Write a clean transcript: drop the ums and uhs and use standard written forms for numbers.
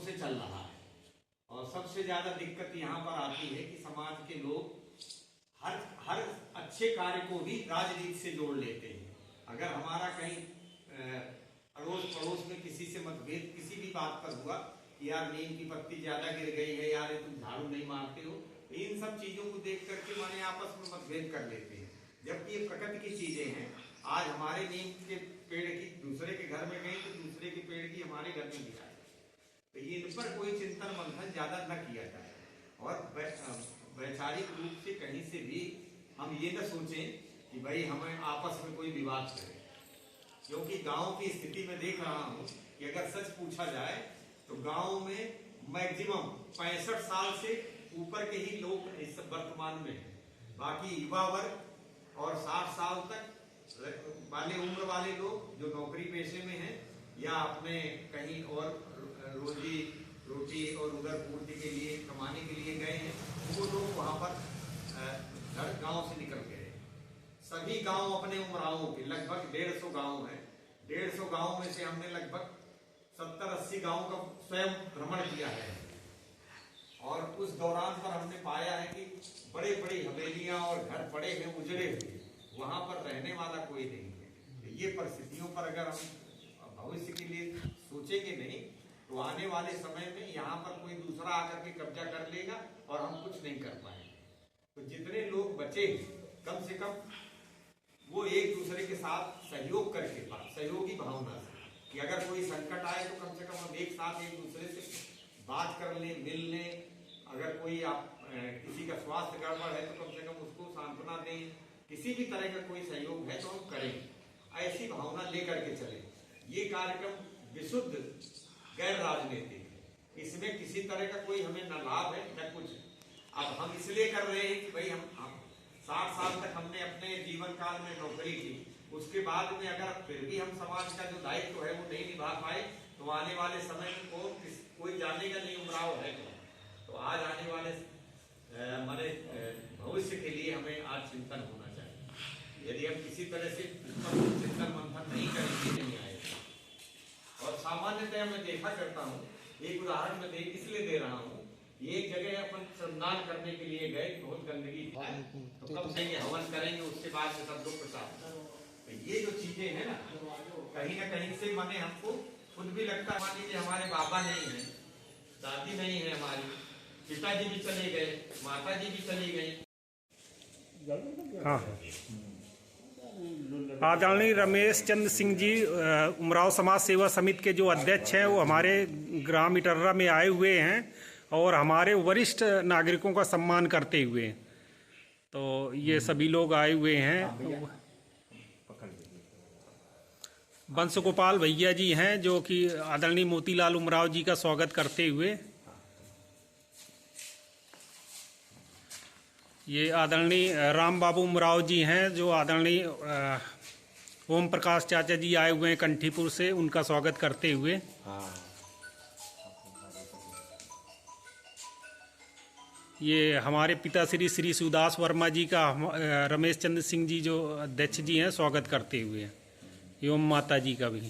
से चल रहा है। और सबसे ज्यादा दिक्कत यहाँ पर आती है कि समाज के लोग हर अच्छे कार्य को भी राजनीति से जोड़ लेते हैं। अगर हमारा कहीं अड़ोस पड़ोस में किसी से मतभेद किसी भी बात पर हुआ कि यार नीम की पत्ती ज्यादा गिर गई है, यार तुम झाड़ू नहीं मारते हो, तो इन सब चीजों को देख करके माने आपस में मतभेद कर लेते हैं, जबकि ये प्रकृति की चीजें हैं। आज हमारे नीम के पेड़ की दूसरे के घर में गई तो दूसरे के पेड़ की हमारे घर में भी आई, तो ये इन पर कोई चिंतन मंथन ज्यादा न किया जाए। और वैचारिक रूप से कहीं से भी हम ये न सोचें कि भाई हमें आपस में कोई विवाद करे, क्योंकि गांव की स्थिति में देख रहा हूं कि अगर सच पूछा जाए तो गांव में मैक्सिमम 65 साल से ऊपर के ही लोग इस वर्तमान में हैं। बाकी युवा वर्ग और 60 साल तक वाले उम्र वाले लोग जो नौकरी पेशे में हैं या अपने कहीं और रोजी रोटी और उधर पूर्ति के लिए कमाने के लिए गए हैं, वो लोग वहां पर घर गांव से निकल गए। सभी गांव अपने उमरावों के लगभग 150 गांव हैं। 150 गांव में से हमने लगभग 70-80 गांव का स्वयं भ्रमण किया है। और उस दौरान पर हमने पाया है कि बड़े बड़ी हवेलियां और घर पड़े हैं उजड़े हुए, वहां पर रहने वाला कोई नहीं है। तो ये परिस्थितियों पर अगर हम भविष्य के लिए सोचेंगे नहीं तो आने वाले समय में यहाँ पर कोई दूसरा आकर के कब्जा कर लेगा और हम कुछ नहीं कर पाएंगे। तो जितने लोग बचे कम से कम वो एक दूसरे के साथ सहयोग करके, सहयोगी भावना से, कि अगर कोई संकट आए तो कम से कम हम एक साथ एक दूसरे से बात कर लें, मिल लें। अगर कोई किसी का स्वास्थ्य गड़बड़ है तो कम से कम उसको सांत्वना दें। किसी भी तरह का कोई सहयोग है तो हम करें, ऐसी भावना लेकर के चलें। ये कार्यक्रम विशुद्ध गैर राजनीतिक है, इसमें किसी तरह का कोई हमें न लाभ है न कुछ है। अब हम इसलिए कर रहे हैं कि भाई हम 60 साल तक हमने अपने जीवन काल में नौकरी की, उसके बाद में अगर फिर भी हम समाज का जो दायित्व है वो नहीं निभा पाए तो आने वाले समय में कोई जानेगा नहीं उमराव है। तो आज आने वाले हमारे भविष्य के लिए हमें आज चिंतन होना चाहिए। यदि हम किसी तरह से चिंतन मंथन नहीं करेंगे नहीं आएगा। और सामान्यतः मैं देखा करता हूँ, एक उदाहरण मैं इसलिए दे रहा हूँ, एक जगह अपन स्नान करने के लिए गए, बहुत गंदगी थी, तो कब से हवन करेंगे, उसके बाद में सब लोग प्रसाद। तो ये जो चीजें हैं ना, कहीं ना कहीं से माने हमको खुद भी लगता है, मान लीजिए हमारे बाबा नहीं है, दादी नहीं है, हमारी पिताजी भी चले गए, माता जी भी चली गई। हाँ, आदरणीय रमेश चंद्र सिंह जी उमराव समाज सेवा समिति के जो अध्यक्ष हैं वो हमारे ग्राम इटर्रा में आए हुए हैं और हमारे वरिष्ठ नागरिकों का सम्मान करते हुए। तो ये सभी लोग आए हुए हैं। बंश गोपाल भैया जी हैं जो कि आदरणीय मोतीलाल उमराव जी का स्वागत करते हुए। ये आदरणीय राम बाबू उमराव जी हैं जो आदरणीय ओम प्रकाश चाचा जी आए हुए हैं कंठीपुर से, उनका स्वागत करते हुए। ये हमारे पिता श्री शिवदास वर्मा जी का रमेश चंद्र सिंह जी जो अध्यक्ष जी हैं स्वागत करते हुए, एवं माता जी का भी।